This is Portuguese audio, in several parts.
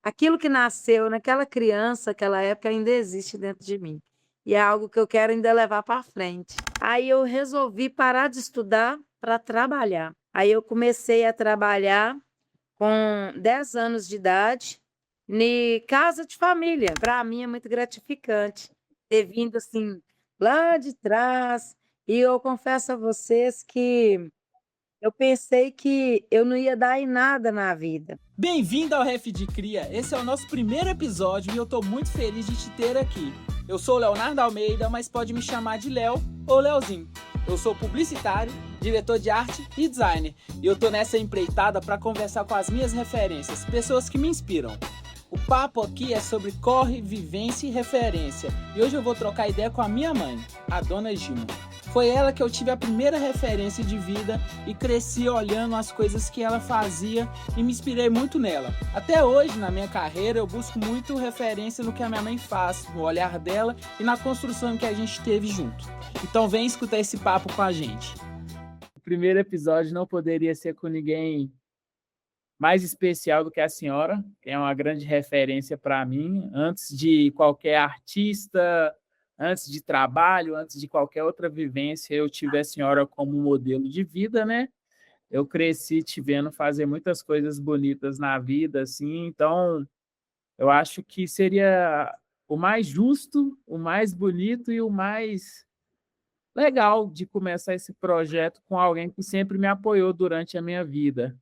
aquilo que nasceu naquela criança, aquela época, ainda existe dentro de mim. E é algo que eu quero ainda levar para frente. Aí eu resolvi parar de estudar para trabalhar. Aí eu comecei a trabalhar com 10 anos de idade, em casa de família. Para mim é muito gratificante ter vindo assim lá de trás. E eu confesso a vocês que eu pensei que eu não ia dar em nada na vida. Bem-vindo ao Ref de Cria. Esse é o nosso primeiro episódio e eu tô muito feliz de te ter aqui. Eu sou o Leonardo Almeida, mas pode me chamar de Léo ou Leozinho. Eu sou publicitário, diretor de arte e designer. E eu tô nessa empreitada para conversar com as minhas referências, pessoas que me inspiram. O papo aqui é sobre corre, vivência e referência. E hoje eu vou trocar ideia com a minha mãe, a dona Gilma. Foi ela que eu tive a primeira referência de vida e cresci olhando as coisas que ela fazia e me inspirei muito nela. Até hoje, na minha carreira, eu busco muito referência no que a minha mãe faz, no olhar dela e na construção que a gente teve junto. Então vem escutar esse papo com a gente. O primeiro episódio não poderia ser com ninguém mais especial do que a senhora, que é uma grande referência para mim, antes de qualquer artista, antes de trabalho, antes de qualquer outra vivência, eu tive a senhora como modelo de vida, né? Eu cresci te vendo fazer muitas coisas bonitas na vida, assim, então eu acho que seria o mais justo, o mais bonito e o mais legal de começar esse projeto com alguém que sempre me apoiou durante a minha vida.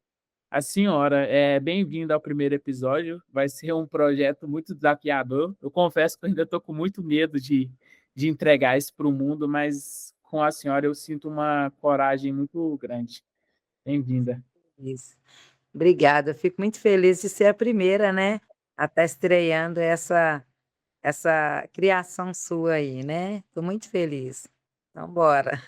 A senhora é bem-vinda ao primeiro episódio. Vai ser um projeto muito desafiador. Eu confesso que eu ainda estou com muito medo de entregar isso para o mundo, mas com a senhora eu sinto uma coragem muito grande. Bem-vinda. Isso. Obrigada, eu fico muito feliz de ser a primeira, né, a estar estreando essa criação sua aí, né. Estou muito feliz. Então bora.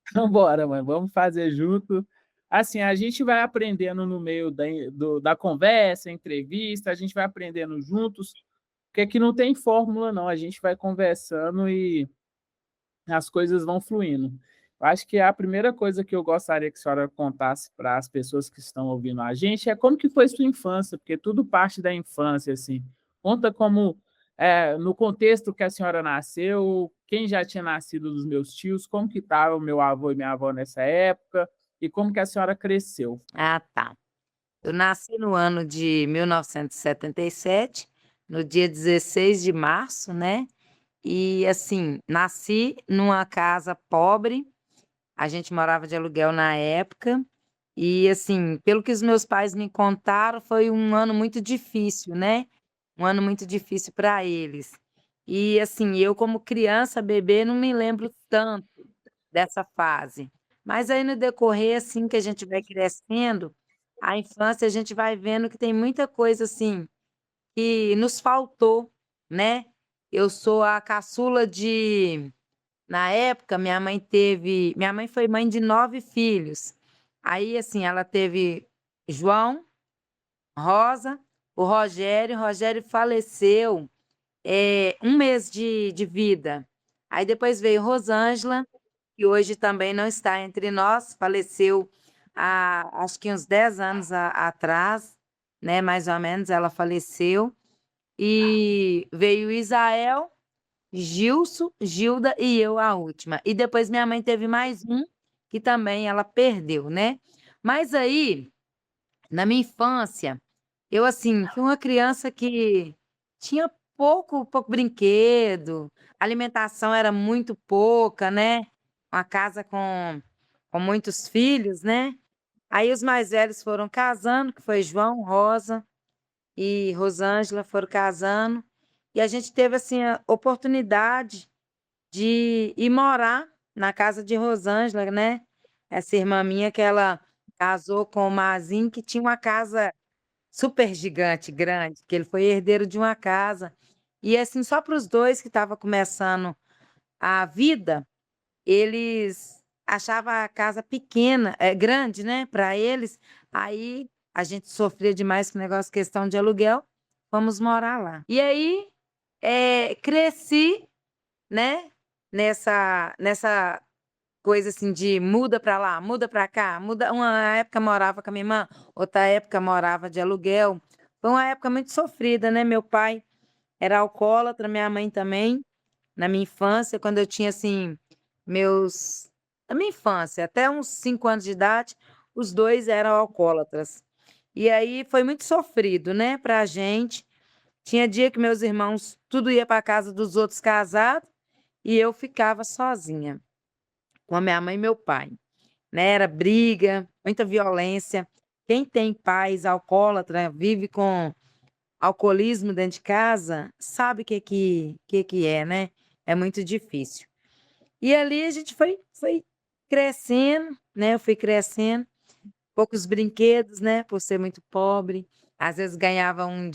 Então, bora, mãe, vamos fazer junto. Assim, a gente vai aprendendo no meio da conversa, entrevista, a gente vai aprendendo juntos, porque aqui não tem fórmula, não. A gente vai conversando e as coisas vão fluindo. Eu acho que a primeira coisa que eu gostaria que a senhora contasse para as pessoas que estão ouvindo a gente é como que foi sua infância, porque tudo parte da infância, assim. Conta como, no contexto que a senhora nasceu, quem já tinha nascido dos meus tios, como que estava o meu avô e minha avó nessa época, e como que a senhora cresceu. Ah, tá. Eu nasci no ano de 1977, no dia 16 de março, né, e assim, nasci numa casa pobre, a gente morava de aluguel na época, e assim, pelo que os meus pais me contaram, foi um ano muito difícil, né, um ano muito difícil para eles. E assim, eu como criança, bebê, não me lembro tanto dessa fase. Mas aí no decorrer, assim, que a gente vai crescendo, a infância a gente vai vendo que tem muita coisa, assim, que nos faltou, né. Eu sou a caçula de na época minha mãe foi mãe de 9 filhos. Aí, assim, ela teve João, Rosa, o Rogério faleceu, 1 mês de vida. Aí depois veio Rosângela, que hoje também não está entre nós, faleceu há acho que uns 10 anos atrás, né, mais ou menos, ela faleceu. E veio Isael, Gilson, Gilda e eu a última. E depois minha mãe teve mais um, que também ela perdeu, né. Mas aí, na minha infância, eu, assim, fui uma criança que tinha pouco brinquedo, a alimentação era muito pouca, né, uma casa com muitos filhos, né. Aí os mais velhos foram casando, que foi João, Rosa e Rosângela foram casando, e a gente teve, assim, a oportunidade de ir morar na casa de Rosângela, né, essa irmã minha que ela casou com o Mazinho, que tinha uma casa super gigante, grande, que ele foi herdeiro de uma casa. E assim, só para os 2 que estava começando a vida, eles achavam a casa pequena, grande, né, para eles, aí a gente sofria demais com o negócio questão de aluguel, fomos morar lá. E aí, cresci, né, nessa coisa assim de muda para lá, muda para cá, muda uma época morava com a minha irmã, outra época morava de aluguel. Foi uma época muito sofrida, né? Meu pai era alcoólatra, minha mãe também. Na minha infância, quando eu tinha assim, meus. Na minha infância, até uns 5 anos de idade, os dois eram alcoólatras. E aí foi muito sofrido, né, pra gente. Tinha dia que meus irmãos tudo ia para casa dos outros casados e eu ficava sozinha com a minha mãe e meu pai, né? Era briga, muita violência. Quem tem pais alcoólatra, vive com alcoolismo dentro de casa, sabe o que é, né? É muito difícil. E ali a gente foi crescendo, né? Eu fui crescendo, poucos brinquedos, né? Por ser muito pobre. Às vezes ganhava um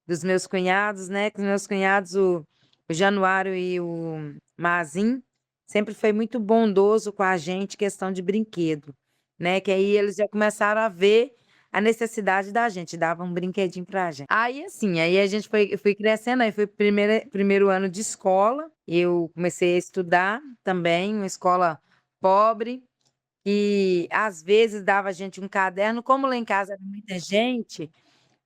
dos meus cunhados, né? Que os meus cunhados, o Januário e o Mazin, sempre foi muito bondoso com a gente, questão de brinquedo, né? Que aí eles já começaram a ver a necessidade da gente, dava um brinquedinho pra gente. Aí, assim, aí a gente eu fui crescendo, aí foi primeiro ano de escola, eu comecei a estudar também, uma escola pobre, e às vezes dava a gente um caderno, como lá em casa era muita gente,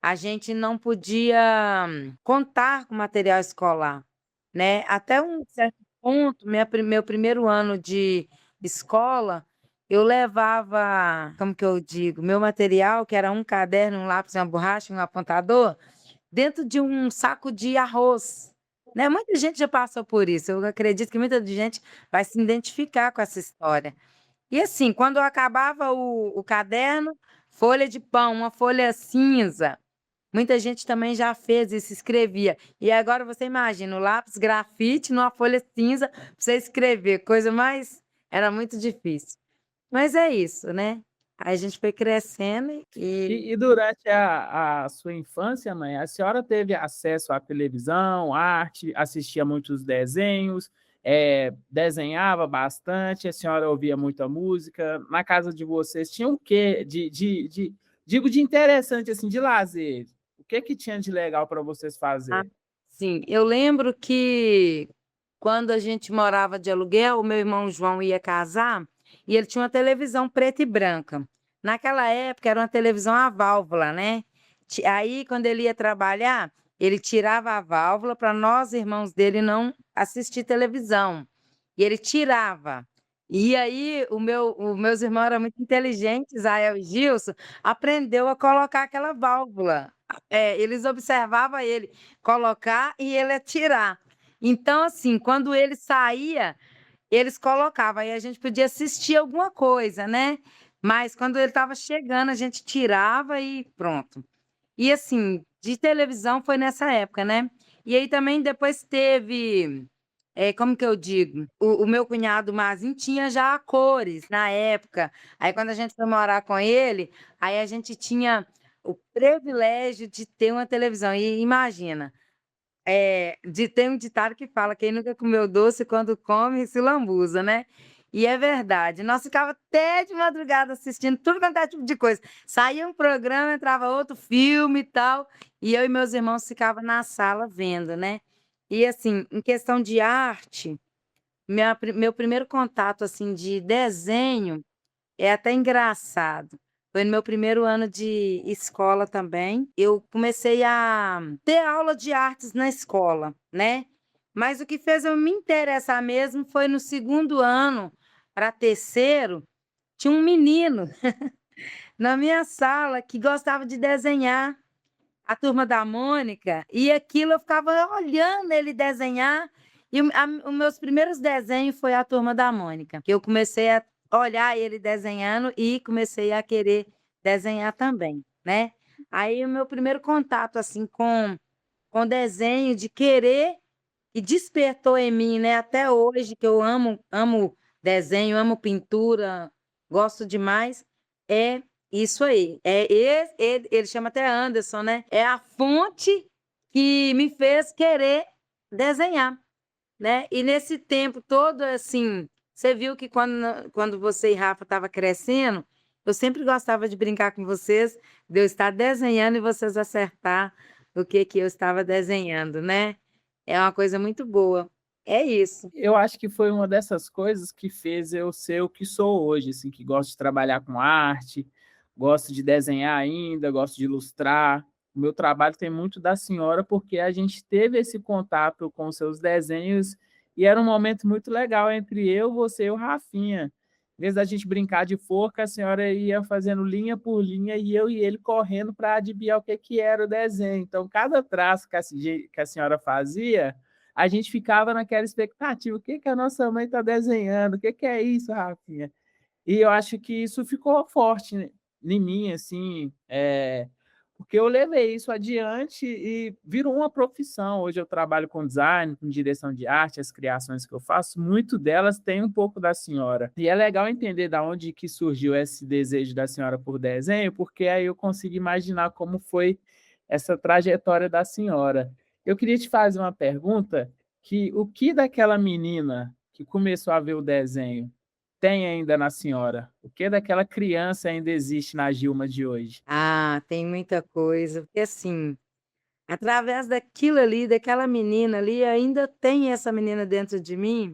a gente não podia contar com material escolar, né? Até um certo ponto, meu primeiro ano de escola, eu levava, como que eu digo, meu material, que era um caderno, um lápis, uma borracha, um apontador, dentro de um saco de arroz. Né? Muita gente já passou por isso. Eu acredito que muita gente vai se identificar com essa história. E assim, quando acabava o caderno, folha de pão, uma folha cinza. Muita gente também já fez isso, escrevia. E agora você imagina, o lápis grafite numa folha cinza para você escrever, coisa mais. Era muito difícil. Mas é isso, né? Aí a gente foi crescendo e. E durante a sua infância, mãe, a senhora teve acesso à televisão, arte, assistia muitos desenhos, desenhava bastante, a senhora ouvia muita música. Na casa de vocês tinha o quê digo de interessante, assim, de lazer? O que que tinha de legal para vocês Ah, fazer? sim, eu lembro que quando a gente morava de aluguel, o meu irmão João ia casar e ele tinha uma televisão preta e branca. Naquela época era uma televisão a válvula, né? Aí, quando ele ia trabalhar, ele tirava a válvula para nós, irmãos dele, não assistir televisão. E ele tirava. E aí, os meus irmãos eram muito inteligentes, Israel e Gilson, aprendeu a colocar aquela válvula. Eles observavam ele colocar e ele tirar. Então, assim, quando ele saía, eles colocavam, aí a gente podia assistir alguma coisa, né? Mas quando ele estava chegando, a gente tirava e pronto. E assim, de televisão foi nessa época, né? E aí também depois teve, como que eu digo? O meu cunhado Mazinho tinha já cores na época. Aí quando a gente foi morar com ele, aí a gente tinha o privilégio de ter uma televisão. E imagina, tem um ditado que fala: quem nunca comeu doce, quando come, se lambuza, né? E é verdade. Nós ficava até de madrugada assistindo tudo quanto é tipo de coisa. Saía um programa, entrava outro filme e tal, e eu e meus irmãos ficavam na sala vendo, né? E assim, em questão de arte, meu primeiro contato assim de desenho é até engraçado. Foi no meu primeiro ano de escola também. Eu comecei a ter aula de artes na escola, né? Mas o que fez eu me interessar mesmo foi no segundo ano para terceiro, tinha um menino na minha sala que gostava de desenhar, a Turma da Mônica, e aquilo eu ficava olhando ele desenhar. E os meus primeiros desenhos foi a Turma da Mônica, que eu comecei a olhar ele desenhando e comecei a querer desenhar também, né? Aí o meu primeiro contato assim com desenho de querer e despertou em mim, né? Até hoje que eu amo desenho, amo pintura, gosto demais, é isso aí. Ele chama até Anderson, né? É a fonte que me fez querer desenhar, né? E nesse tempo todo, assim, você viu que quando você e Rafa estavam crescendo, eu sempre gostava de brincar com vocês, de eu estar desenhando e vocês acertar o que eu estava desenhando, né? É uma coisa muito boa. É isso. Eu acho que foi uma dessas coisas que fez eu ser o que sou hoje, assim, que gosto de trabalhar com arte, gosto de desenhar ainda, gosto de ilustrar. O meu trabalho tem muito da senhora, porque a gente teve esse contato com os seus desenhos e era um momento muito legal entre eu, você e o Rafinha. Em vez da gente brincar de forca, a senhora ia fazendo linha por linha e eu e ele correndo para adivinhar o que que era o desenho. Então, cada traço que a senhora fazia, a gente ficava naquela expectativa: o que que a nossa mãe está desenhando? O que que é isso, Rafinha? E eu acho que isso ficou forte em mim, assim, porque eu levei isso adiante e virou uma profissão. Hoje eu trabalho com design, com direção de arte, as criações que eu faço, muito delas tem um pouco da senhora. E é legal entender da onde que surgiu esse desejo da senhora por desenho, porque aí eu consigo imaginar como foi essa trajetória da senhora. Eu queria te fazer uma pergunta, que o que daquela menina que começou a ver o desenho tem ainda na senhora? O que daquela criança ainda existe na Gilma de hoje? Ah, tem muita coisa, porque assim, através daquilo ali, daquela menina ali, ainda tem essa menina dentro de mim,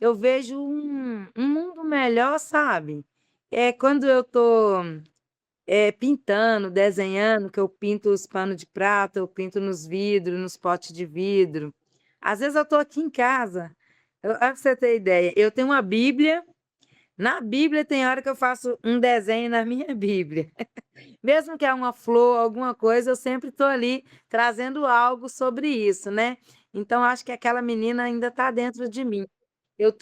eu vejo um mundo melhor, sabe? É quando eu tô pintando, desenhando, que eu pinto os panos de prata, eu pinto nos vidros, nos potes de vidro. Às vezes eu tô aqui em casa, pra você ter ideia, eu tenho uma Bíblia, na Bíblia tem hora que eu faço um desenho na minha Bíblia. Mesmo que é uma flor, alguma coisa, eu sempre estou ali trazendo algo sobre isso, né? Então, acho que aquela menina ainda está dentro de mim. Eu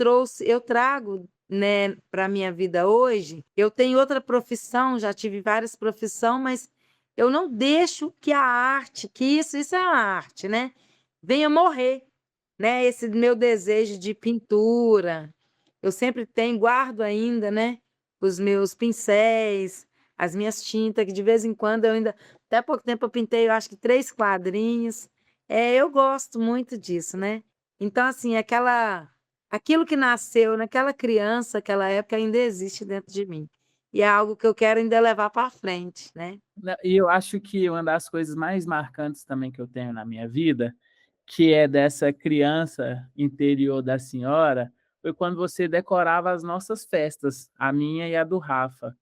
trago, né, para a minha vida hoje. Eu tenho outra profissão, já tive várias profissões, mas eu não deixo que a arte, que isso é uma arte, né? Venha morrer, né? Esse meu desejo de pintura. Eu sempre tenho, guardo ainda, né? Os meus pincéis, as minhas tintas, que de vez em quando eu ainda, até pouco tempo eu pintei, eu acho que 3 quadrinhos. Eu gosto muito disso, né? Então, assim, aquilo que nasceu naquela criança, aquela época, ainda existe dentro de mim. E é algo que eu quero ainda levar para frente, né? E eu acho que uma das coisas mais marcantes também que eu tenho na minha vida, que é dessa criança interior da senhora, foi quando você decorava as nossas festas, a minha e a do Rafa.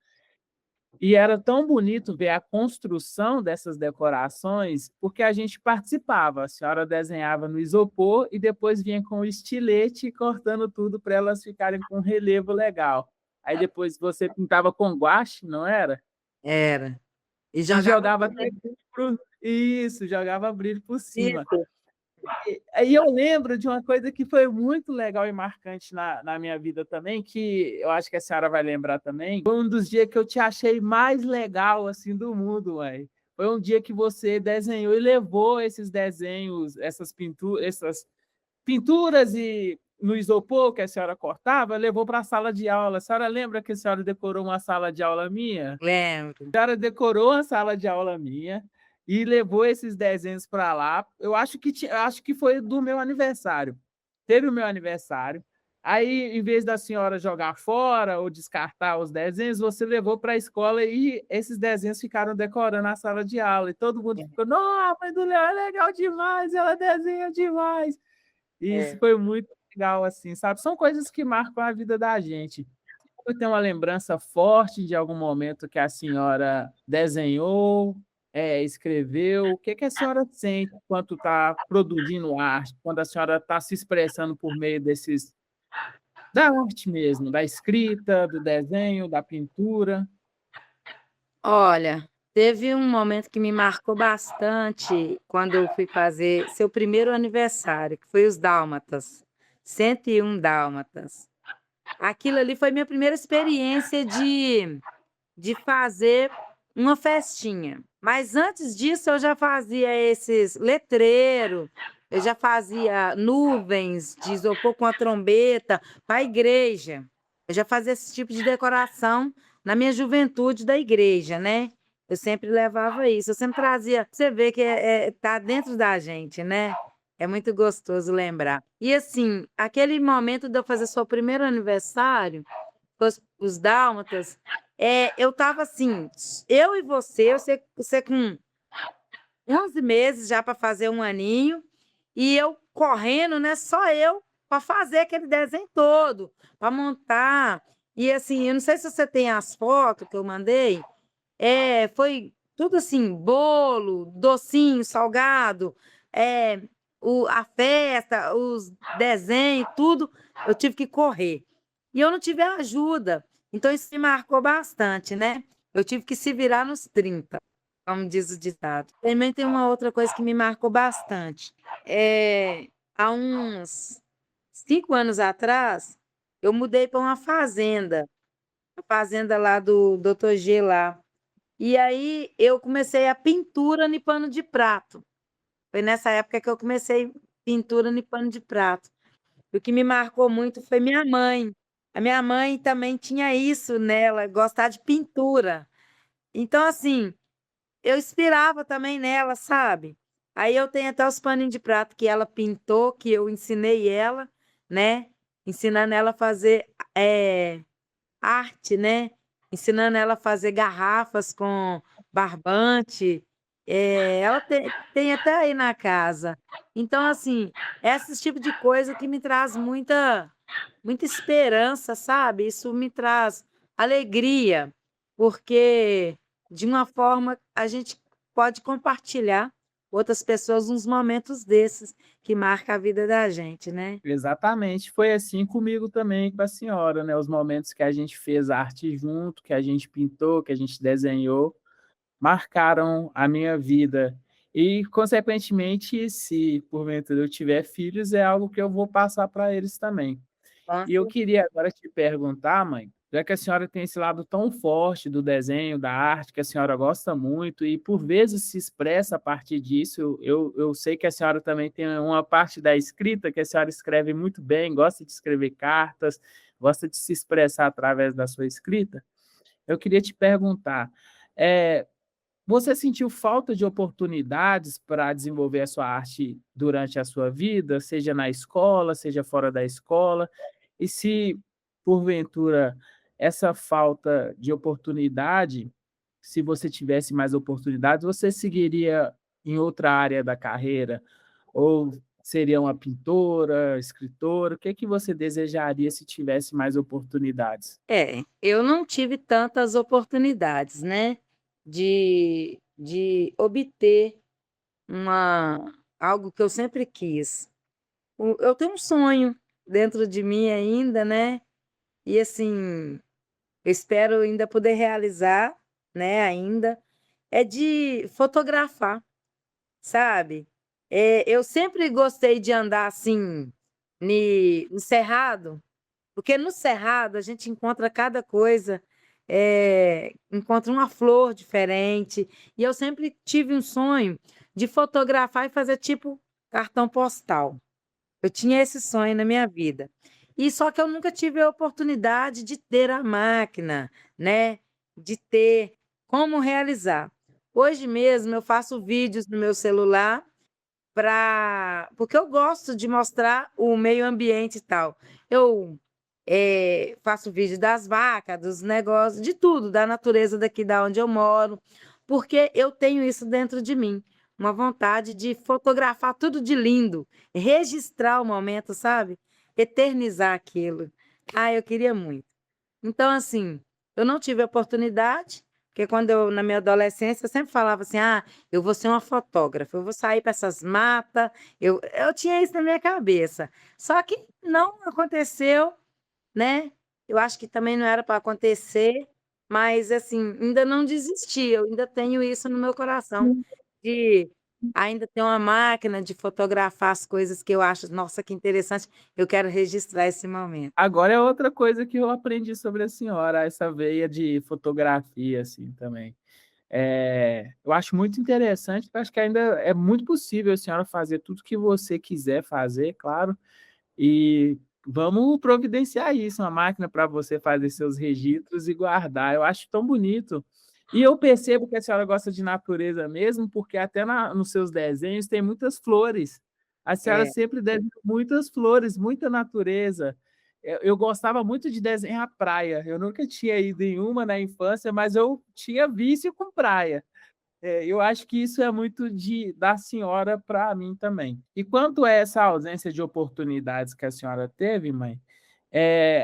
E era tão bonito ver a construção dessas decorações, porque a gente participava. A senhora desenhava no isopor e depois vinha com o estilete cortando tudo para elas ficarem com um relevo legal. Aí depois você pintava com guache, não era? Era. E E jogava jogava até isso, jogava brilho por cima. isso. E aí eu lembro de uma coisa que foi muito legal e marcante na minha vida também, que eu acho que a senhora vai lembrar também. Foi um dos dias que eu te achei mais legal assim do mundo, uai. Foi um dia que você desenhou e levou esses desenhos, essas pinturas e no isopor que a senhora cortava, levou para a sala de aula. A senhora lembra que a senhora decorou uma sala de aula minha? Lembro. A senhora decorou a sala de aula minha e levou esses desenhos para lá. Eu acho que foi do meu aniversário. Teve o meu aniversário. Aí, em vez da senhora jogar fora ou descartar os desenhos, você levou para a escola e esses desenhos ficaram decorando a sala de aula. E todo mundo ficou: nossa, a mãe do Léo é legal demais, ela desenha demais. E isso É. foi muito legal, assim, sabe? São coisas que marcam a vida da gente. Eu tenho uma lembrança forte de algum momento que a senhora desenhou, escreveu. O que que a senhora sente enquanto está produzindo arte, quando a senhora está se expressando por meio desses da arte mesmo, da escrita, do desenho, da pintura? Olha, teve um momento que me marcou bastante quando eu fui fazer seu primeiro aniversário, que foi os Dálmatas, 101 Dálmatas. Aquilo ali foi minha primeira experiência de fazer uma festinha. Mas antes disso, eu já fazia esses letreiros, eu já fazia nuvens de isopor com a trombeta para a igreja. Eu já fazia esse tipo de decoração na minha juventude da igreja, né? Eu sempre levava isso, eu sempre trazia. Você vê que tá dentro da gente, né? É muito gostoso lembrar. E assim, aquele momento de eu fazer seu primeiro aniversário, os dálmatas, eu tava assim, eu e você com 11 meses já para fazer um aninho, e eu correndo, né? Só eu para fazer aquele desenho todo, para montar. E assim, eu não sei se você tem as fotos que eu mandei, foi tudo assim, bolo, docinho, salgado, eh, a festa, os desenhos, tudo, eu tive que correr. E eu não tive ajuda, então isso me marcou bastante, né. Eu tive que se virar nos 30, como diz o ditado. Também tem uma outra coisa que me marcou bastante, há uns 5 anos atrás, eu mudei para uma fazenda, a fazenda lá do Dr. G lá. E aí eu comecei a pintura em pano de prato. Foi nessa época que eu comecei pintura em pano de prato. O que me marcou muito foi minha mãe. A minha mãe também tinha isso nela, gostar de pintura. Então, assim, eu inspirava também nela, sabe? Aí eu tenho até os paninhos de prato que ela pintou, que eu ensinei ela, né? Ensinando ela a fazer arte, né, ensinando ela a fazer garrafas com barbante, ela tem até aí na casa. Então, assim, esses tipo de coisa que me traz muita esperança, sabe, isso me traz alegria, porque de uma forma a gente pode compartilhar com outras pessoas uns momentos desses que marca a vida da gente, né. Exatamente, foi assim comigo também com a senhora, né, os momentos que a gente fez arte junto, que a gente pintou, que a gente desenhou, marcaram a minha vida. E, consequentemente, se porventura eu tiver filhos, é algo que eu vou passar para eles também. Com E eu queria agora te perguntar, mãe, já que a senhora tem esse lado tão forte do desenho, da arte, que a senhora gosta muito e por vezes se expressa a partir disso, eu sei que a senhora também tem uma parte da escrita, que a senhora escreve muito bem, gosta de escrever cartas, gosta de se expressar através da sua escrita. Eu queria te perguntar, eh, você sentiu falta de oportunidades para desenvolver a sua arte durante a sua vida, seja na escola, seja fora da escola? E se, porventura, essa falta de oportunidade, se você tivesse mais oportunidades, você seguiria em outra área da carreira? Ou seria uma pintora, escritora? O que é que você desejaria se tivesse mais oportunidades? Eu não tive tantas oportunidades, né, de obter uma algo que eu sempre quis. Eu tenho um sonho dentro de mim ainda, né, e assim, eu espero ainda poder realizar, né, ainda, é de fotografar, sabe. Eu sempre gostei de andar, assim, no cerrado, porque no cerrado a gente encontra cada coisa, encontra uma flor diferente, e eu sempre tive um sonho de fotografar e fazer tipo cartão postal. Eu tinha esse sonho na minha vida. E só que eu nunca tive a oportunidade de ter a máquina, né, de ter como realizar. Hoje mesmo eu faço vídeos no meu celular porque eu gosto de mostrar o meio ambiente e tal. Eu, faço vídeo das vacas, dos negócios, de tudo, da natureza daqui da onde eu moro, porque eu tenho isso dentro de mim, uma vontade de fotografar tudo de lindo, registrar o momento, sabe, eternizar aquilo. Ah, eu queria muito. Então, assim, eu não tive a oportunidade, porque quando eu na minha adolescência, eu sempre falava assim: "Ah, eu vou ser uma fotógrafa, eu vou sair para essas matas", eu tinha isso na minha cabeça. Só que não aconteceu, né, eu acho que também não era para acontecer, mas, assim, ainda não desisti, eu ainda tenho isso no meu coração, de ainda ter uma máquina de fotografar as coisas que eu acho: "Nossa, que interessante, eu quero registrar esse momento". Agora é outra coisa que eu aprendi sobre a senhora, essa veia de fotografia, assim, também. Eu acho muito interessante, eu acho que ainda é muito possível a senhora fazer tudo que você quiser fazer, claro, e vamos providenciar isso, uma máquina para você fazer seus registros e guardar, eu acho tão bonito. E eu percebo que a senhora gosta de natureza mesmo, porque até nos seus desenhos tem muitas flores. A senhora É. sempre desenha muitas flores, muita natureza. Eu gostava muito de desenhar praia, eu nunca tinha ido em uma na infância, mas eu tinha vício com praia. Eu acho que isso é muito da senhora para mim também. E quanto a essa ausência de oportunidades que a senhora teve, mãe,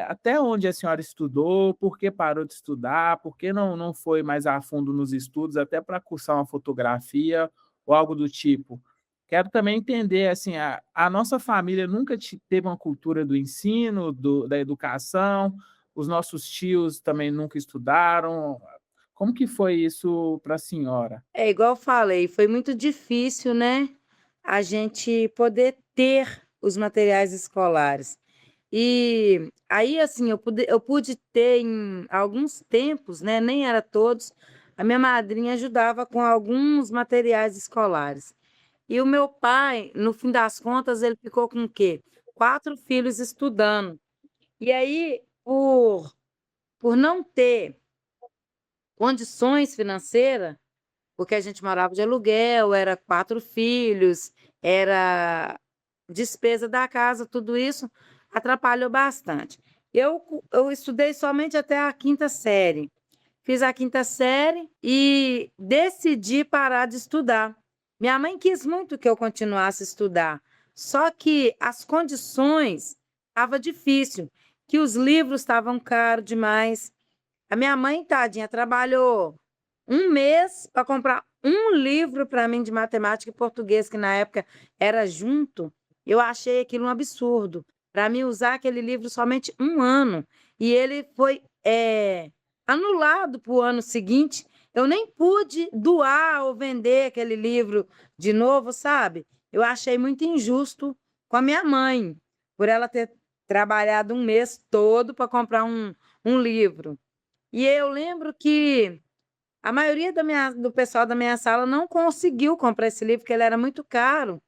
Até onde a senhora estudou? Por que parou de estudar? Por que não foi mais a fundo nos estudos, até para cursar uma fotografia ou algo do tipo? Quero também entender, assim, a nossa família nunca teve uma cultura do ensino, da educação, os nossos tios também nunca estudaram. Como que foi isso para a senhora? É igual eu falei, foi muito difícil, né, a gente poder ter os materiais escolares. E aí, assim, eu pude ter em alguns tempos, né, nem era todos, a minha madrinha ajudava com alguns materiais escolares. E o meu pai, no fim das contas, ele ficou com o quê? 4 filhos estudando. E aí, por não ter condições financeiras, porque a gente morava de aluguel, era 4 filhos, era despesa da casa, tudo isso atrapalhou bastante. Eu estudei somente até a quinta série. Fiz a quinta série e decidi parar de estudar. Minha mãe quis muito que eu continuasse a estudar, só que as condições estavam difícil, que os livros estavam caros demais. A minha mãe, tadinha, trabalhou um mês para comprar um livro para mim de matemática e português, que na época era junto. Eu achei aquilo um absurdo. Para mim, usar aquele livro somente um ano. E ele foi anulado para o ano seguinte. Eu nem pude doar ou vender aquele livro de novo, sabe? Eu achei muito injusto com a minha mãe, por ela ter trabalhado um mês todo para comprar um livro. E eu lembro que a maioria do pessoal da minha sala não conseguiu comprar esse livro, porque ele era muito caro.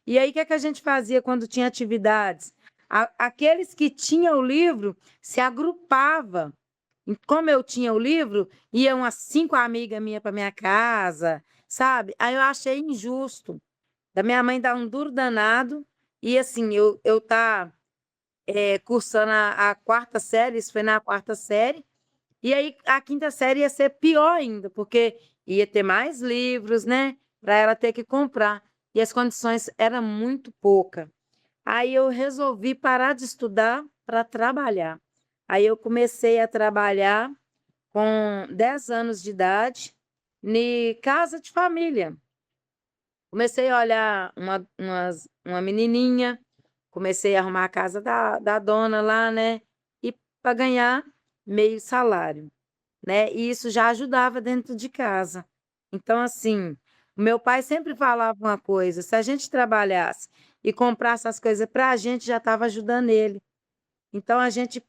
E aí, o que é que a gente fazia quando tinha atividades? Aqueles que tinham o livro se agrupavam. E como eu tinha o livro, iam umas 5 amigas minhas para minha casa, sabe? Aí eu achei injusto. Da minha mãe dar um duro danado. E assim, eu tá cursando a quarta série, isso foi na quarta série, e aí a quinta série ia ser pior ainda, porque ia ter mais livros, né, para ela ter que comprar, e as condições eram muito pouca. Aí eu resolvi parar de estudar para trabalhar. Aí eu comecei a trabalhar com 10 anos de idade, em casa de família. Comecei a olhar uma menininha, comecei a arrumar a casa da dona lá, né, e para ganhar meio salário, né, e isso já ajudava dentro de casa. Então, assim, o meu pai sempre falava uma coisa: se a gente trabalhasse e comprasse as coisas para a gente, já estava ajudando ele. Então, a gente,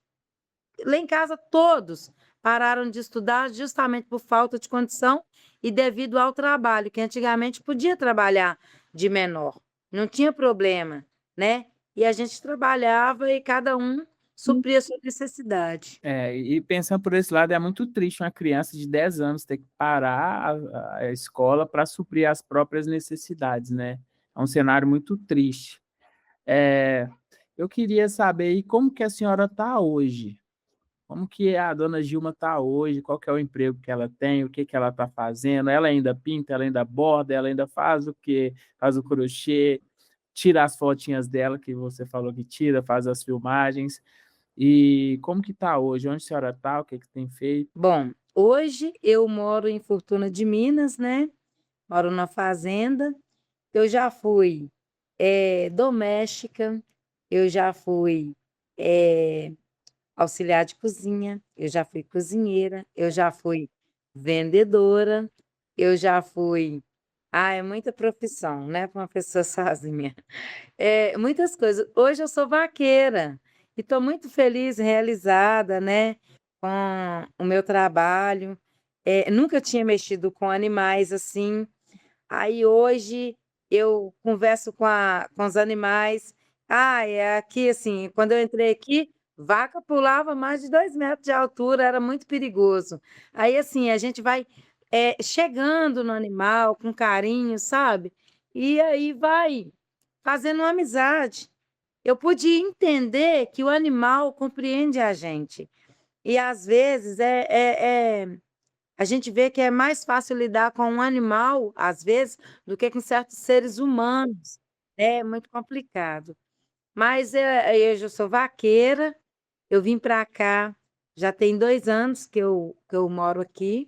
lá em casa, todos pararam de estudar justamente por falta de condição e devido ao trabalho, que antigamente podia trabalhar de menor, não tinha problema, né? E a gente trabalhava e cada um supria a sua necessidade. E pensando por esse lado, é muito triste uma criança de 10 anos ter que parar a escola para suprir as próprias necessidades, né. É um cenário muito triste. Eh, eu queria saber aí como que a senhora está hoje? Como que a dona Gilma está hoje? Qual que é o emprego que ela tem? O que que ela está fazendo? Ela ainda pinta, ela ainda borda, ela ainda faz o quê? Faz o crochê, tira as fotinhas dela que você falou que tira, faz as filmagens. E como que está hoje? Onde a senhora está? O que que tem feito? Bom, hoje eu moro em Fortuna de Minas, né? Moro na fazenda. Eu já fui doméstica, eu já fui eh, auxiliar de cozinha, eu já fui cozinheira, eu já fui vendedora, eu já fui. Ah, é muita profissão, né, para uma pessoa sozinha. Muitas coisas. Hoje eu sou vaqueira e estou muito feliz, realizada, né, com o meu trabalho. Nunca tinha mexido com animais assim. Aí hoje eu converso com os animais. Ah, é aqui assim, quando eu entrei aqui, vaca pulava mais de 2 metros de altura, era muito perigoso. Aí assim, a gente vai chegando no animal com carinho, sabe? E aí vai fazendo uma amizade. Eu pude entender que o animal compreende a gente. E às vezes a gente vê que é mais fácil lidar com um animal, às vezes, do que com certos seres humanos. É muito complicado. Mas eu já sou vaqueira, Eu vim para cá, já tem 2 anos que eu moro aqui,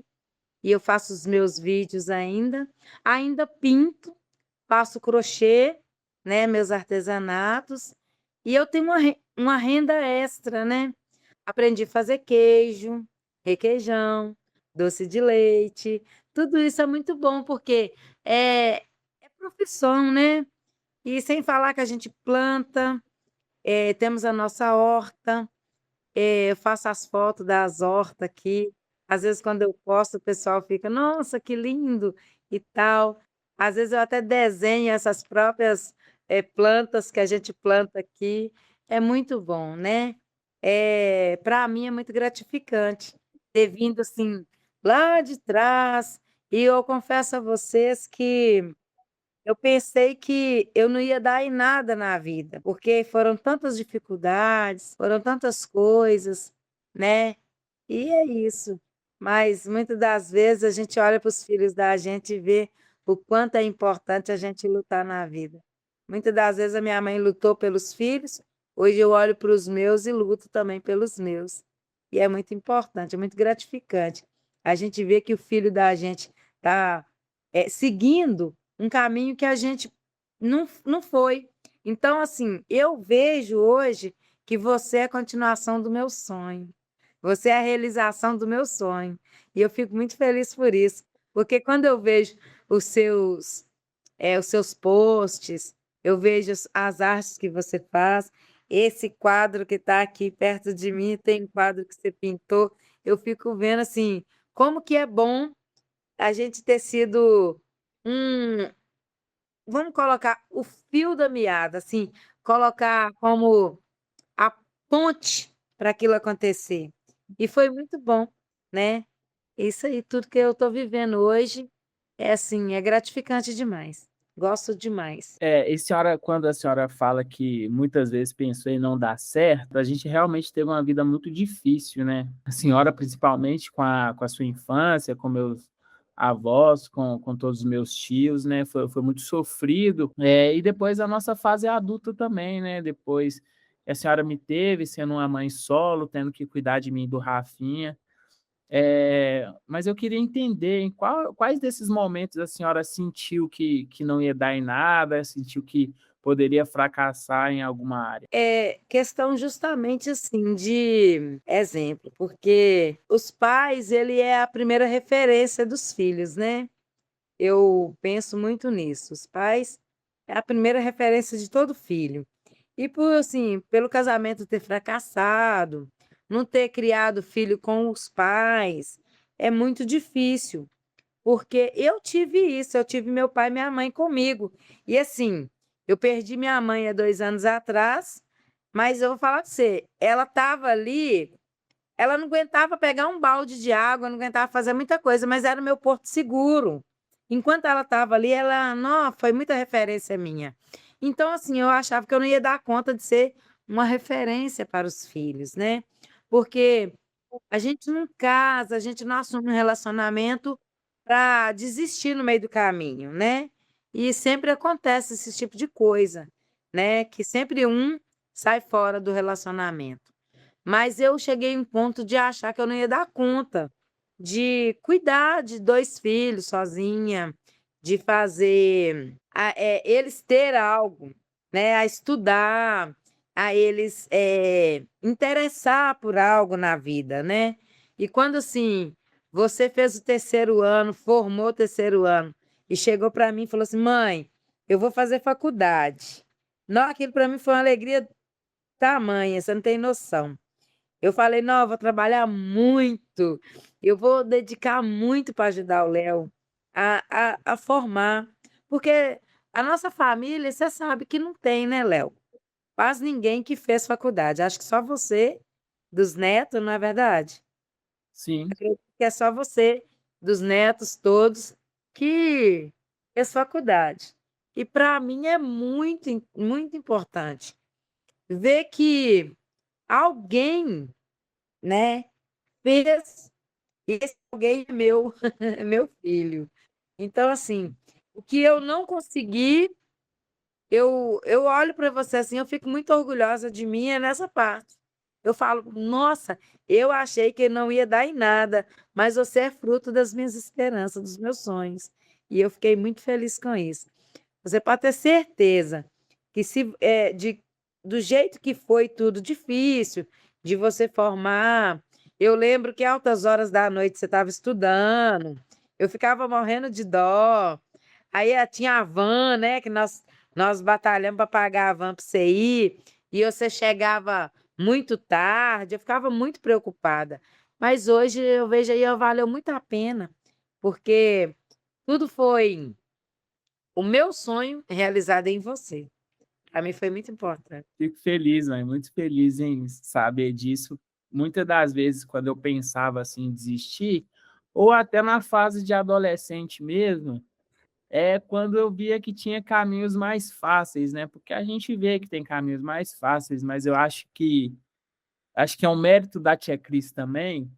e eu faço os meus vídeos ainda. Ainda pinto, faço crochê, né, meus artesanatos, e eu tenho uma renda extra, né. Aprendi a fazer queijo, requeijão, doce de leite, tudo isso é muito bom, porque é é profissão, né. E sem falar que a gente planta, temos a nossa horta, eu faço as fotos das hortas aqui, às vezes quando eu posto o pessoal fica: "Nossa, que lindo", e tal. Às vezes eu até desenho essas próprias, plantas que a gente planta aqui, é muito bom, né. Pra mim é muito gratificante ter vindo, assim, lá de trás, e eu confesso a vocês que eu pensei que eu não ia dar em nada na vida, porque foram tantas dificuldades, foram tantas coisas, né, e é isso. Mas muitas das vezes a gente olha para os filhos da gente e vê o quanto é importante a gente lutar na vida. Muitas das vezes a minha mãe lutou pelos filhos, hoje eu olho para os meus e luto também pelos meus. E é muito importante, é muito gratificante. A gente vê que o filho da gente está, seguindo um caminho que a gente não foi. Então, assim, eu vejo hoje que você é a continuação do meu sonho. Você é a realização do meu sonho. E eu fico muito feliz por isso, porque quando eu vejo os seus, os seus posts, eu vejo as artes que você faz, esse quadro que está aqui perto de mim, tem um quadro que você pintou, eu fico vendo assim, como que é bom a gente ter sido um, vamos colocar o fio da meada, assim, colocar como a ponte para aquilo acontecer. E foi muito bom, né. Isso aí, tudo que eu estou vivendo hoje é assim, é gratificante demais. Gosto demais. E senhora, quando a senhora fala que muitas vezes pensou em não dar certo, a gente realmente teve uma vida muito difícil, né. A senhora principalmente com a sua infância, com meus avós, com todos os meus tios, né, foi muito sofrido. E depois a nossa fase adulta também, né, depois que a senhora me teve, sendo uma mãe solo, tendo que cuidar de mim e do Rafinha. Mas eu queria entender em quais desses momentos a senhora sentiu que não ia dar em nada, sentiu que poderia fracassar em alguma área? É questão justamente, assim, de exemplo, porque os pais, ele é a primeira referência dos filhos, né. Eu penso muito nisso, os pais é a primeira referência de todo filho. E por assim, pelo casamento ter fracassado, não ter criado filho com os pais, é muito difícil, porque eu tive isso, eu tive meu pai e minha mãe comigo. E assim, eu perdi minha mãe há 2 anos atrás, mas eu vou falar pra você, ela estava ali, ela não aguentava pegar um balde de água, não aguentava fazer muita coisa, mas era o meu porto seguro. Enquanto ela estava ali, ela não, foi muita referência minha. Então, assim, eu achava que eu não ia dar conta de ser uma referência para os filhos, né. Porque a gente não casa, a gente não assume um relacionamento para desistir no meio do caminho, né. E sempre acontece esse tipo de coisa, né, que sempre um sai fora do relacionamento. Mas eu cheguei em um ponto de achar que eu não ia dar conta de cuidar de 2 filhos sozinha, de fazer eles ter algo, né, a estudar, a eles, interessar por algo na vida, né. E quando, assim, você fez o terceiro ano, formou o terceiro ano e chegou para mim e falou assim: "Mãe, eu vou fazer faculdade". Não, aquilo para mim foi uma alegria tamanha, você não tem noção. Eu falei: "Não, eu vou trabalhar muito, eu vou dedicar muito para ajudar o Léo a formar", porque a nossa família, você sabe que não tem, né, Léo, quase ninguém que fez faculdade, acho que só você, dos netos, não é verdade? Sim. Acredito que é só você, dos netos todos, que fez faculdade. E para mim é muito importante ver que alguém, né, fez, e esse alguém é meu, é meu filho. Então, assim, o que eu não consegui, eu olho para você, assim, eu fico muito orgulhosa de mim, é nessa parte. Eu falo: "Nossa, eu achei que não ia dar em nada, mas você é fruto das minhas esperanças, dos meus sonhos". E eu fiquei muito feliz com isso. Você pode ter certeza que se do jeito que foi tudo difícil, de você formar, eu lembro que altas horas da noite você estava estudando, eu ficava morrendo de dó. Aí, tinha a van, né, que nós batalhamos para pagar a van para você ir, e você chegava muito tarde, eu ficava muito preocupada. Mas hoje eu vejo aí, ó, valeu muito a pena, porque tudo foi o meu sonho realizado em você. Para mim foi muito importante. Fico feliz, mãe, muito feliz em saber disso. Muitas das vezes, quando eu pensava assim em desistir, ou até na fase de adolescente mesmo, é quando eu via que tinha caminhos mais fáceis, né? Porque a gente vê que tem caminhos mais fáceis, mas eu acho que é um mérito da tia Cris também,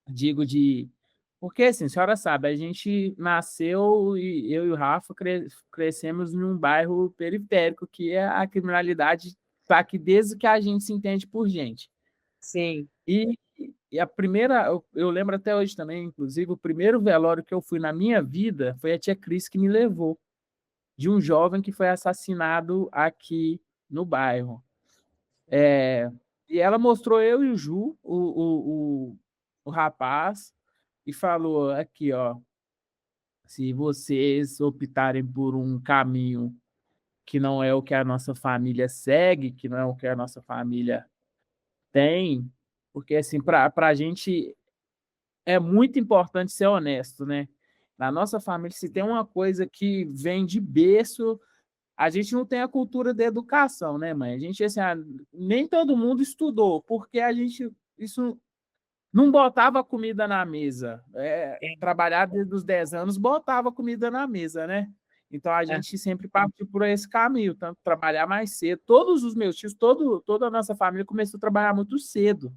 digo de porque assim, a senhora sabe, a gente nasceu e eu e o Rafa crescemos num bairro periférico, que é a criminalidade está aqui desde que a gente se entende por gente. Sim. E, e a primeira, eu lembro até hoje também, inclusive, o primeiro velório que eu fui na minha vida foi a tia Cris que me levou, de um jovem que foi assassinado aqui no bairro. É, e ela mostrou eu e o Ju, o rapaz, e falou: aqui, ó, se vocês optarem por um caminho que não é o que a nossa família segue, que não é o que a nossa família tem, porque assim, para a gente é muito importante ser honesto, né? Na nossa família, se tem uma coisa que vem de berço, a gente não tem a cultura da educação, né, mãe? A gente, assim, nem todo mundo estudou, porque a gente, isso não botava comida na mesa. É. Trabalhar desde os 10 anos botava comida na mesa, né? Então a É. gente sempre partiu por esse caminho, tanto trabalhar mais cedo. Todos os meus tios, toda a nossa família começou a trabalhar muito cedo.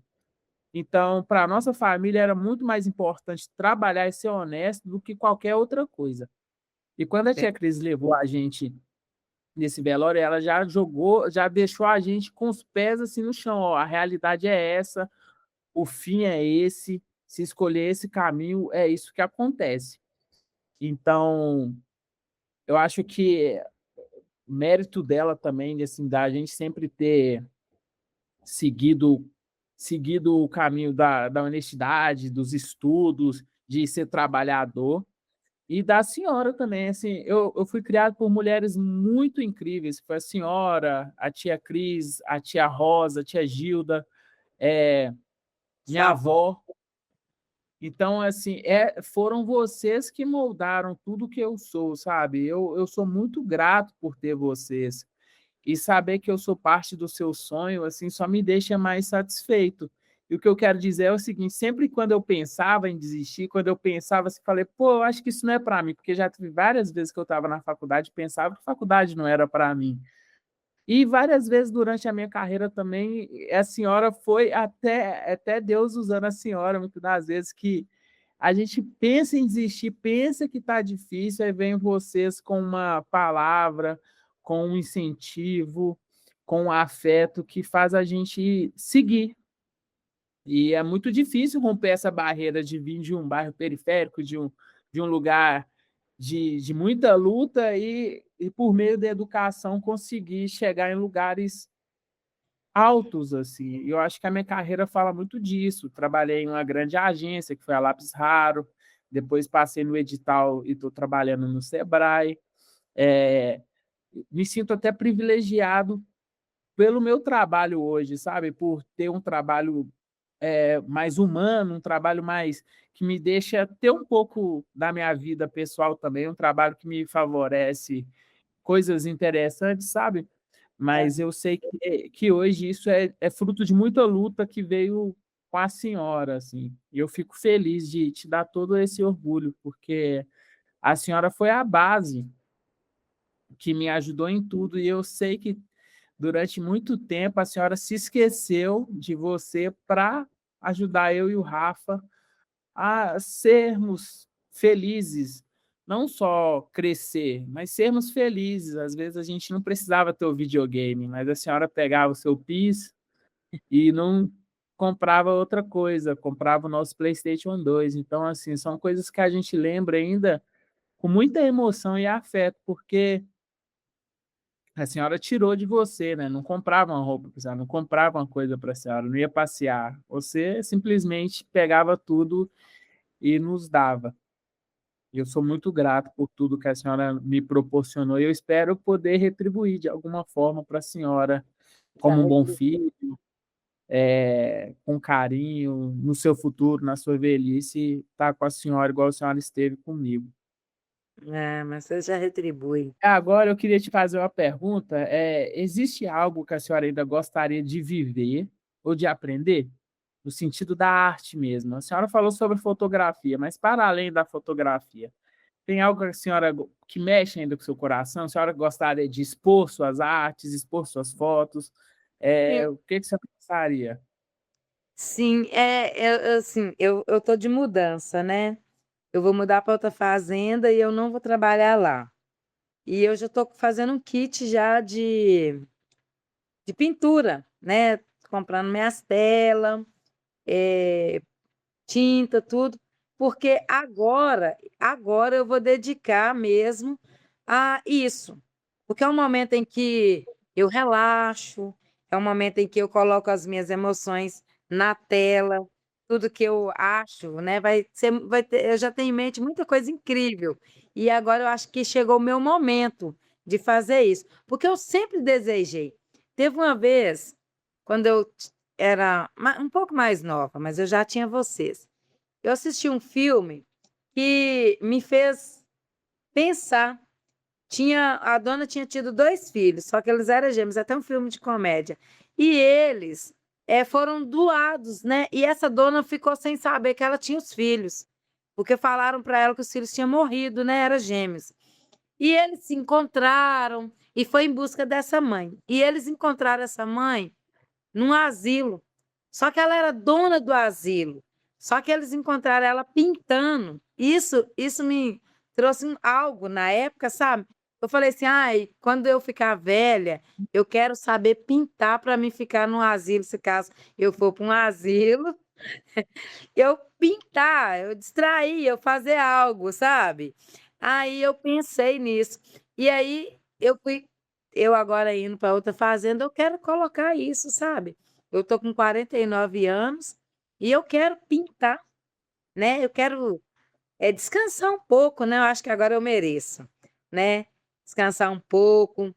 Então, para a nossa família era muito mais importante trabalhar e ser honesto do que qualquer outra coisa. E quando a É. tia Cris levou a gente nesse velório, ela já jogou, já deixou a gente com os pés assim no chão. Ó, a realidade é essa, o fim é esse, se escolher esse caminho, é isso que acontece. Então, eu acho que mérito dela também, assim, da gente sempre ter seguido, seguido o caminho da honestidade, dos estudos, de ser trabalhador, e da senhora também, assim, eu fui criado por mulheres muito incríveis, foi a senhora, a tia Cris, a tia Rosa, a tia Gilda, minha Sua avó. avó. Então, assim, foram vocês que moldaram tudo que eu sou, sabe? Eu sou muito grato por ter vocês. E saber que eu sou parte do seu sonho, assim, só me deixa mais satisfeito. E o que eu quero dizer é o seguinte: sempre quando eu pensava em desistir, quando eu pensava assim, falei, pô, eu acho que isso não é para mim, porque já teve várias vezes que eu estava na faculdade e pensava que faculdade não era para mim. E várias vezes durante a minha carreira também, a senhora foi até Deus usando a senhora, muitas das vezes, que a gente pensa em desistir, pensa que está difícil, aí vem vocês com uma palavra, com um incentivo, com um afeto que faz a gente seguir. E é muito difícil romper essa barreira de vir de um bairro periférico, de um lugar de muita luta e, por meio da educação, conseguir chegar em lugares altos, assim. E eu acho que a minha carreira fala muito disso. Trabalhei em uma grande agência, que foi a Lápis Raro, depois passei no edital e estou trabalhando no Sebrae. É, me sinto até privilegiado pelo meu trabalho hoje, sabe? Por ter um trabalho mais humano, um trabalho mais que me deixa ter um pouco da minha vida pessoal também, um trabalho que me favorece coisas interessantes, sabe? É. Mas eu sei que hoje isso é fruto de muita luta que veio com a senhora, assim. E eu fico feliz de te dar todo esse orgulho, porque a senhora foi a base que me ajudou em tudo, e eu sei que durante muito tempo a senhora se esqueceu de você para ajudar eu e o Rafa a sermos felizes, não só crescer, mas sermos felizes. Às vezes a gente não precisava ter o videogame, mas a senhora pegava o seu PIS, e não comprava outra coisa, comprava o nosso PlayStation 2. Então, assim, são coisas que a gente lembra ainda com muita emoção e afeto, porque a senhora tirou de você, né, não comprava uma roupa para a senhora, não comprava uma coisa para a senhora, não ia passear, você simplesmente pegava tudo e nos dava. E eu sou muito grato por tudo que a senhora me proporcionou e eu espero poder retribuir de alguma forma para a senhora, Já como um bom retribuí. filho, com carinho, no seu futuro, na sua velhice, estar com a senhora igual a senhora esteve comigo. Ah, mas você já retribui. Agora eu queria te fazer uma pergunta, existe algo que a senhora ainda gostaria de viver ou de aprender? No sentido da arte mesmo. A senhora falou sobre fotografia, mas para além da fotografia, tem algo que a senhora que mexe ainda com o seu coração? A senhora gostaria de expor suas artes, expor suas fotos? Sim, O que que você pensaria? sim, assim, eu tô de mudança, né? Eu vou mudar para outra fazenda e eu não vou trabalhar lá. E eu já estou fazendo um kit já de pintura, né? Comprando minhas telas, tinta, tudo, porque agora eu vou dedicar mesmo a isso, porque é um momento em que eu relaxo, é um momento em que eu coloco as minhas emoções na tela, tudo que eu acho, né, eu já tenho em mente muita coisa incrível, e agora eu acho que chegou o meu momento de fazer isso, porque eu sempre desejei. Teve uma vez, quando eu era um pouco mais nova, mas eu já tinha vocês. Eu assisti um filme que me fez pensar. A dona tinha tido dois filhos, só que eles eram gêmeos, até um filme de comédia. E eles foram doados, né? E essa dona ficou sem saber que ela tinha os filhos, porque falaram para ela que os filhos tinham morrido, né? Eram gêmeos. E eles se encontraram e foi em busca dessa mãe. E eles encontraram essa mãe num asilo. Só que ela era dona do asilo. Só que eles encontraram ela pintando. Isso me trouxe algo na época, sabe? Eu falei assim: ai, quando eu ficar velha, eu quero saber pintar para mim ficar no asilo, se caso eu for para um asilo, eu pintar, eu distrair, eu fazer algo, sabe? Aí eu pensei nisso. E aí eu agora indo para outra fazenda, eu quero colocar isso, sabe? Eu tô com 49 anos e eu quero pintar, né? Eu quero descansar um pouco, né? Eu acho que agora eu mereço, né? Descansar um pouco,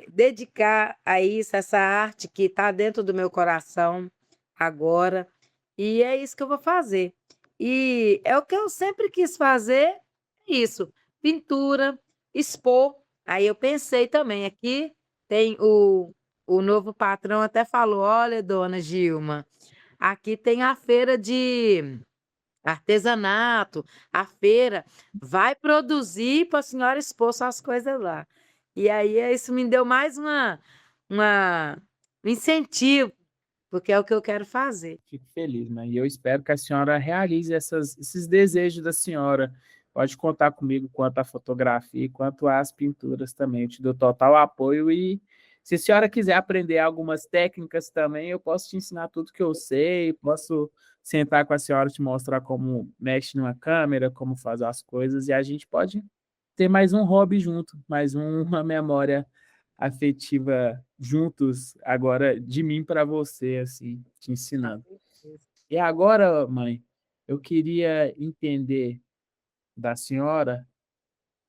dedicar a isso, essa arte que está dentro do meu coração agora. E é isso que eu vou fazer. E é o que eu sempre quis fazer, é isso, pintura, expor. Aí eu pensei também, aqui tem o novo patrão até falou, olha, dona Gilma, aqui tem a feira de artesanato, a feira, vai produzir para a senhora expor suas coisas lá. E aí isso me deu mais uma um incentivo, porque é o que eu quero fazer. Fico feliz, né, e eu espero que a senhora realize esses desejos da senhora. Pode contar comigo quanto à fotografia e quanto às pinturas também, eu te dou total apoio e se a senhora quiser aprender algumas técnicas também, eu posso te ensinar tudo que eu sei, posso sentar com a senhora, te mostrar como mexe numa câmera, como faz as coisas, e a gente pode ter mais um hobby junto, mais uma memória afetiva juntos, agora de mim para você, assim, te ensinando. E agora, mãe, eu queria entender da senhora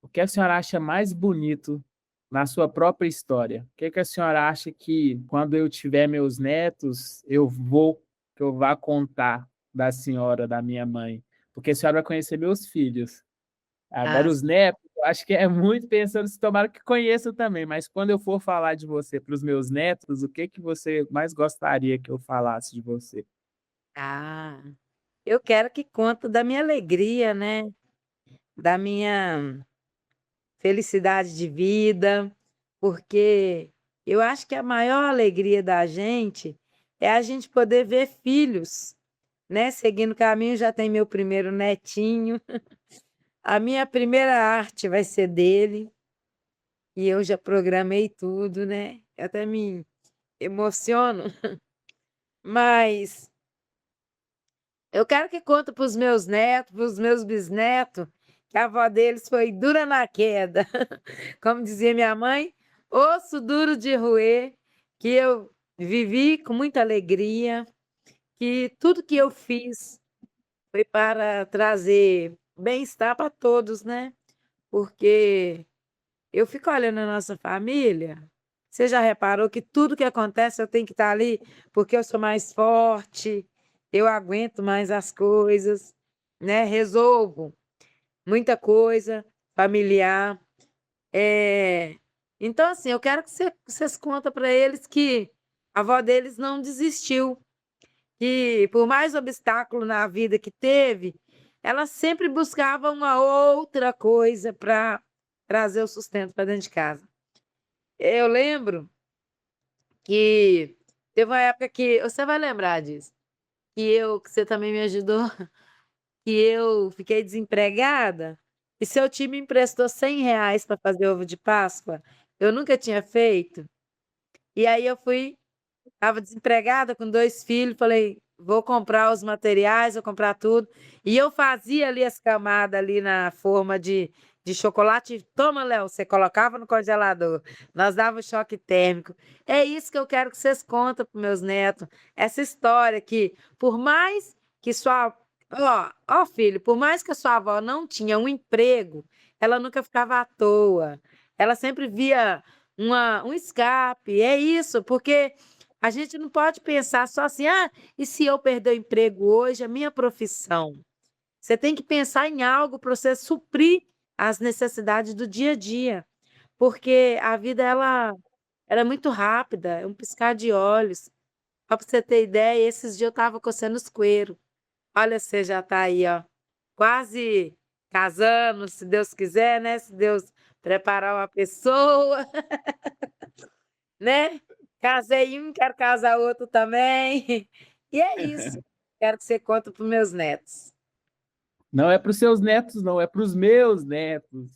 o que a senhora acha mais bonito na sua própria história. O que que a senhora acha que, quando eu tiver meus netos, que eu vá contar da senhora, da minha mãe? Porque a senhora vai conhecer meus filhos. Agora Ah, os netos, eu acho que é muito pensando se tomara que conheçam também, mas quando eu for falar de você para os meus netos, o que que você mais gostaria que eu falasse de você? ah, eu quero que conte da minha alegria, né? Da minha felicidade de vida, porque eu acho que a maior alegria da gente é a gente poder ver filhos, né? Seguindo o caminho, já tem meu primeiro netinho. A minha primeira arte vai ser dele, e eu já programei tudo, né? Eu até me emociono, Mas eu quero que conte para os meus netos, para os meus bisnetos, que a avó deles foi dura na queda. Como dizia minha mãe, osso duro de roer, que eu vivi com muita alegria, que tudo que eu fiz foi para trazer bem-estar para todos, né? Porque eu fico olhando a nossa família, você já reparou que tudo que acontece eu tenho que estar ali porque eu sou mais forte, eu aguento mais as coisas, né? Resolvo muita coisa familiar. Então, assim, eu quero que vocês contem para eles que a avó deles não desistiu, que por mais obstáculo na vida que teve, ela sempre buscava uma outra coisa para trazer o sustento para dentro de casa. Eu lembro que teve uma época que você vai lembrar disso, que você também me ajudou, que eu fiquei desempregada e seu time me emprestou R$ 100 para fazer ovo de Páscoa. Eu nunca tinha feito. E aí eu fui, estava desempregada com 2 filhos, falei, vou comprar os materiais, vou comprar tudo. E eu fazia ali as camadas ali na forma de chocolate. Toma, Léo, você colocava no congelador. Nós dava o choque térmico. É isso que eu quero que vocês contem para meus netos. Essa história que, por mais que sua... Ó, filho, por mais que a sua avó não tinha um emprego, ela nunca ficava à toa. Ela sempre via um escape. É isso, porque a gente não pode pensar só assim, e se eu perder o emprego hoje, a minha profissão? Você tem que pensar em algo para você suprir as necessidades do dia a dia, porque a vida ela é muito rápida, é um piscar de olhos. Só para você ter ideia, esses dias eu estava coçando os cueros. Olha, você já está aí, ó, quase casando, se Deus quiser, né? Se Deus preparar uma pessoa, né? Casei um, quero casar outro também. E é isso. Quero que você conte para os meus netos. Não é para os seus netos, não, é para os meus netos.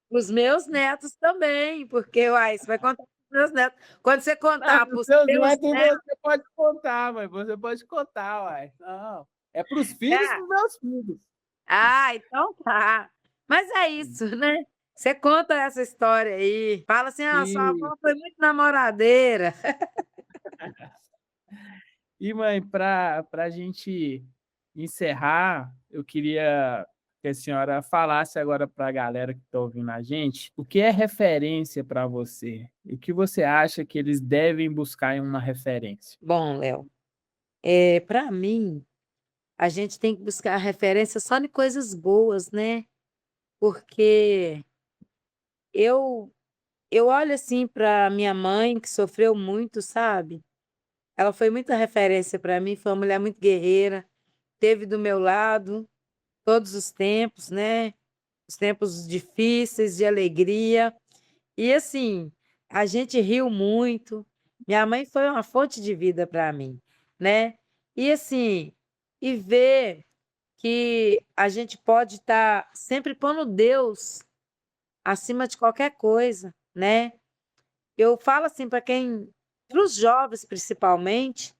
Os meus netos também, porque, uai, você vai contar para os meus netos. Quando você Ah, contar para para os os seus seus netos netos, você pode contar, mãe, você pode contar, uai. Não, é para os filhos ah, dos meus filhos. então tá. Mas é isso, né? Você conta essa história aí. Fala assim, sua E, avó foi muito namoradeira. mãe, para a gente encerrar, eu queria que a senhora falasse agora para a galera que está ouvindo a gente o que é referência para você e o que você acha que eles devem buscar em uma referência. Bom, Léo, para mim, a gente tem que buscar referência só em coisas boas, né? Porque eu eu olho assim para minha mãe, que sofreu muito, sabe? Ela foi muita referência para mim, foi uma mulher muito guerreira, teve do meu lado todos os tempos, né? Os tempos difíceis, de alegria. E assim, a gente riu muito. Minha mãe foi uma fonte de vida para mim, né? E assim, e ver que a gente pode estar sempre pondo Deus acima de qualquer coisa, né? Eu falo assim para os jovens principalmente,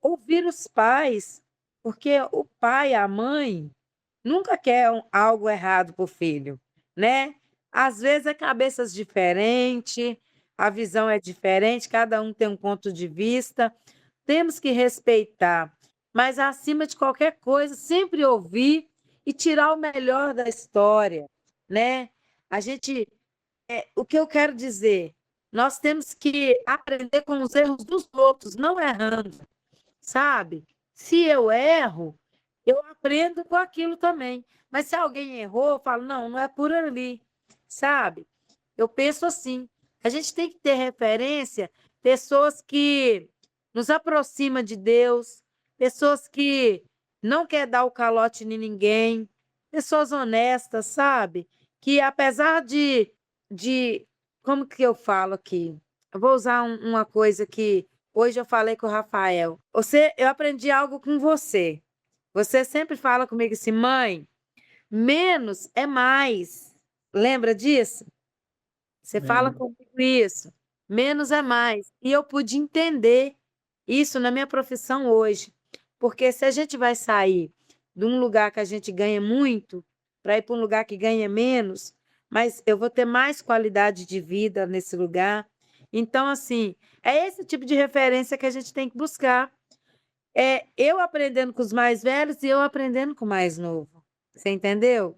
ouvir os pais, porque o pai, a mãe, nunca quer algo errado para o filho, né? Às vezes é cabeças diferentes, a visão é diferente, cada um tem um ponto de vista, temos que respeitar, mas acima de qualquer coisa, sempre ouvir e tirar o melhor da história, né? A gente o que eu quero dizer, nós temos que aprender com os erros dos outros, não errando, sabe? Se eu erro, eu aprendo com aquilo também. Mas se alguém errou, eu falo, não, não é por ali, sabe? Eu penso assim, a gente tem que ter referência, pessoas que nos aproximam de Deus, pessoas que não quer dar o calote em ninguém, pessoas honestas, sabe? Que apesar de como que eu falo aqui? Eu vou usar uma coisa que hoje eu falei com o Rafael. Eu aprendi algo com você. Você sempre fala comigo assim, mãe, menos é mais. Lembra disso? Você fala Lembro. comigo isso. Menos é mais. E eu pude entender isso na minha profissão hoje. Porque se a gente vai sair de um lugar que a gente ganha muito para ir para um lugar que ganha menos, mas eu vou ter mais qualidade de vida nesse lugar. Então, assim, é esse tipo de referência que a gente tem que buscar. É eu aprendendo com os mais velhos e eu aprendendo com o mais novo. Você entendeu?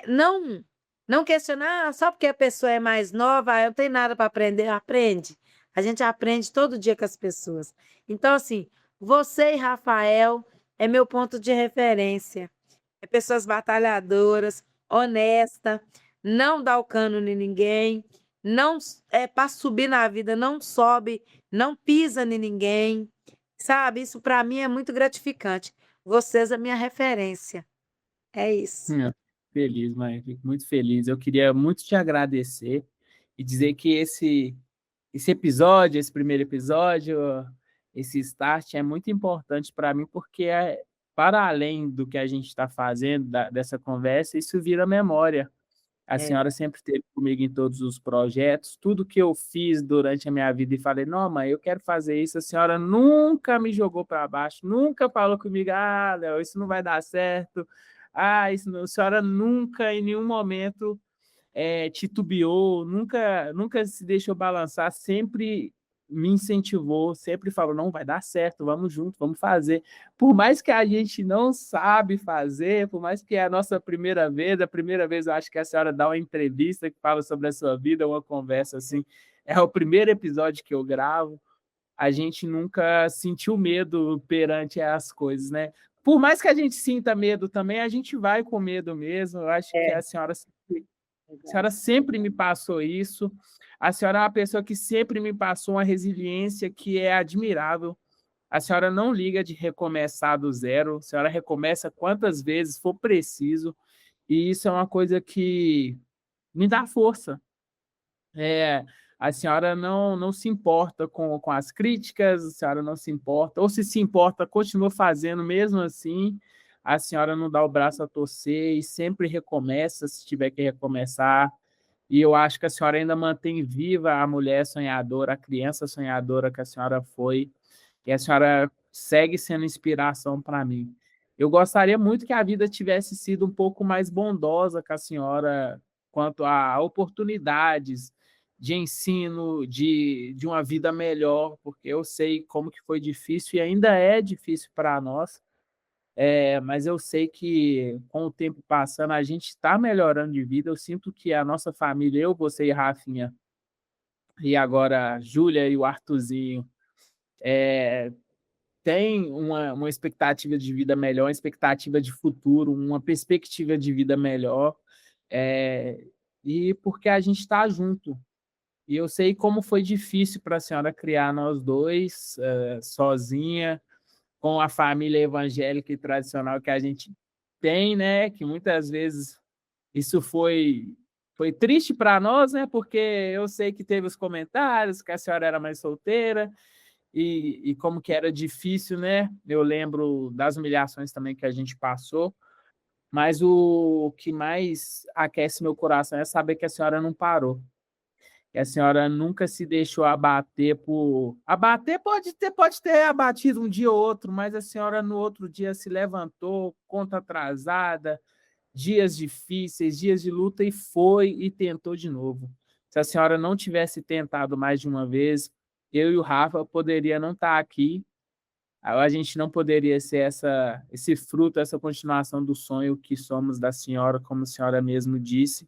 Não questionar só porque a pessoa é mais nova, eu não tenho nada para aprender, aprende. A gente aprende todo dia com as pessoas. Então, assim, você e Rafael é meu ponto de referência. É pessoas batalhadoras, honesta, não dá o cano em ninguém, não é para subir na vida, não sobe, não pisa em ninguém. Sabe? Isso para mim é muito gratificante. Vocês é minha referência. É isso. É, feliz, mãe, fico muito feliz. Eu queria muito te agradecer e dizer que esse episódio, esse primeiro episódio, esse start é muito importante para mim, porque para além do que a gente está fazendo, dessa conversa, isso vira memória. A É, senhora sempre esteve comigo em todos os projetos, tudo que eu fiz durante a minha vida e falei, não, mãe, eu quero fazer isso, a senhora nunca me jogou para baixo, nunca falou comigo, ah, Léo, isso não vai dar certo, ah, isso não, a senhora nunca em nenhum momento titubeou, nunca se deixou balançar, sempre me incentivou, sempre falou, não, vai dar certo, vamos junto, vamos fazer. Por mais que a gente não sabe fazer, por mais que é a primeira vez eu acho que a senhora dá uma entrevista que fala sobre a sua vida, uma conversa assim, é o primeiro episódio que eu gravo, a gente nunca sentiu medo perante as coisas, né? Por mais que a gente sinta medo também, a gente vai com medo mesmo. Eu acho que é, a senhora sempre me passou isso. A senhora é uma pessoa que sempre me passou uma resiliência que é admirável. A senhora não liga de recomeçar do zero. A senhora recomeça quantas vezes for preciso. E isso é uma coisa que me dá força. É, a senhora não se importa com as críticas, a senhora não se importa, ou se importa, continua fazendo mesmo assim, a senhora não dá o braço a torcer e sempre recomeça se tiver que recomeçar. E eu acho que a senhora ainda mantém viva a mulher sonhadora, a criança sonhadora que a senhora foi, e a senhora segue sendo inspiração para mim. Eu gostaria muito que a vida tivesse sido um pouco mais bondosa com a senhora quanto a oportunidades de ensino, de uma vida melhor, porque eu sei como que foi difícil e ainda é difícil para nós, mas eu sei que com o tempo passando a gente está melhorando de vida. Eu sinto que a nossa família, eu, você e Rafinha, e agora a Júlia e o Arthurzinho, tem uma expectativa de vida melhor, uma expectativa de futuro, uma perspectiva de vida melhor, é, e porque a gente está junto. E eu sei como foi difícil para a senhora criar nós dois, sozinha, com a família evangélica e tradicional que a gente tem, né? Que muitas vezes isso foi triste para nós, né? Porque eu sei que teve os comentários que a senhora era mais solteira e como que era difícil, né? Eu lembro das humilhações também que a gente passou, mas o que mais aquece meu coração é saber que a senhora não parou, que a senhora nunca se deixou abater por... Abater pode ter abatido um dia ou outro, mas a senhora no outro dia se levantou, conta atrasada, dias difíceis, dias de luta, e foi e tentou de novo. Se a senhora não tivesse tentado mais de uma vez, eu e o Rafa poderia não estar aqui, a gente não poderia ser esse fruto, essa continuação do sonho que somos da senhora, como a senhora mesmo disse.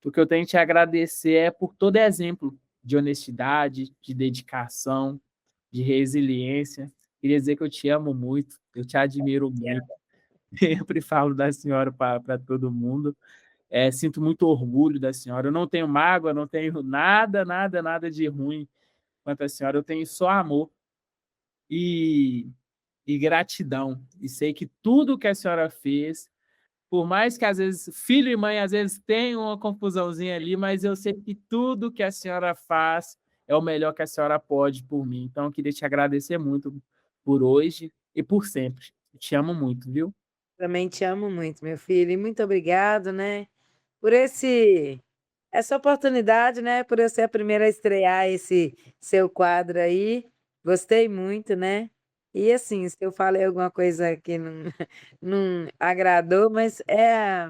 O que eu tenho que te agradecer é por todo exemplo de honestidade, de dedicação, de resiliência. Queria dizer que eu te amo muito, eu te admiro muito. Sempre falo da senhora para todo mundo. Sinto muito orgulho da senhora. Eu não tenho mágoa, não tenho nada, nada, nada de ruim quanto a senhora. Eu tenho só amor e, e gratidão. E sei que tudo que a senhora fez, por mais que às vezes filho e mãe às vezes tenham uma confusãozinha ali, mas eu sei que tudo que a senhora faz é o melhor que a senhora pode por mim. Então, eu queria te agradecer muito por hoje e por sempre. Eu te amo muito, viu? também te amo muito, meu filho, e muito obrigado, né, por essa oportunidade, né, por eu ser a primeira a estrear esse seu quadro aí. Gostei muito, né? E assim, se eu falei alguma coisa que não, não agradou, mas é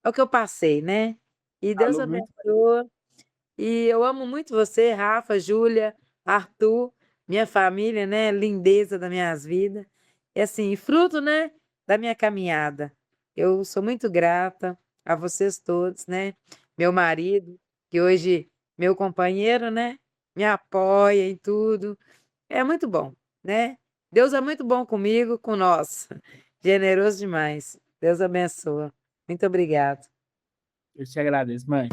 o que eu passei, né? E Deus Falou muito. abençoe. E eu amo muito você, Rafa, Júlia, Arthur, minha família, né? Lindeza das minhas vidas. E assim, fruto, né? Da minha caminhada. Eu sou muito grata a vocês todos, né? Meu marido, que hoje meu companheiro, né? Me apoia em tudo. É muito bom, né? Deus é muito bom comigo, com nós. Generoso demais. Deus abençoa. Muito obrigado. Eu te agradeço, mãe.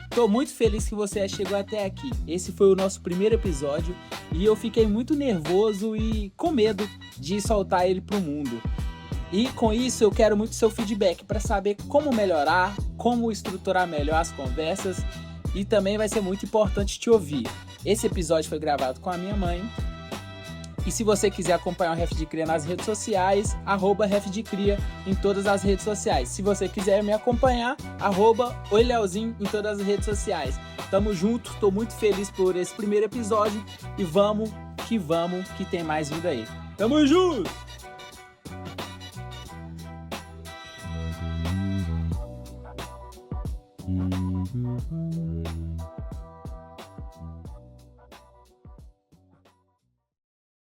Tô muito feliz que você chegou até aqui. Esse foi o nosso primeiro episódio e eu fiquei muito nervoso e com medo de soltar ele pro mundo. E com isso eu quero muito seu feedback para saber como melhorar, como estruturar melhor as conversas e também vai ser muito importante te ouvir. Esse episódio foi gravado com a minha mãe. E se você quiser acompanhar o Ref de Cria nas redes sociais, @Ref de Cria em todas as redes sociais. Se você quiser me acompanhar, @OiLeozinho em todas as redes sociais. Tamo junto, tô muito feliz por esse primeiro episódio e vamos, que tem mais vindo aí. Tamo junto!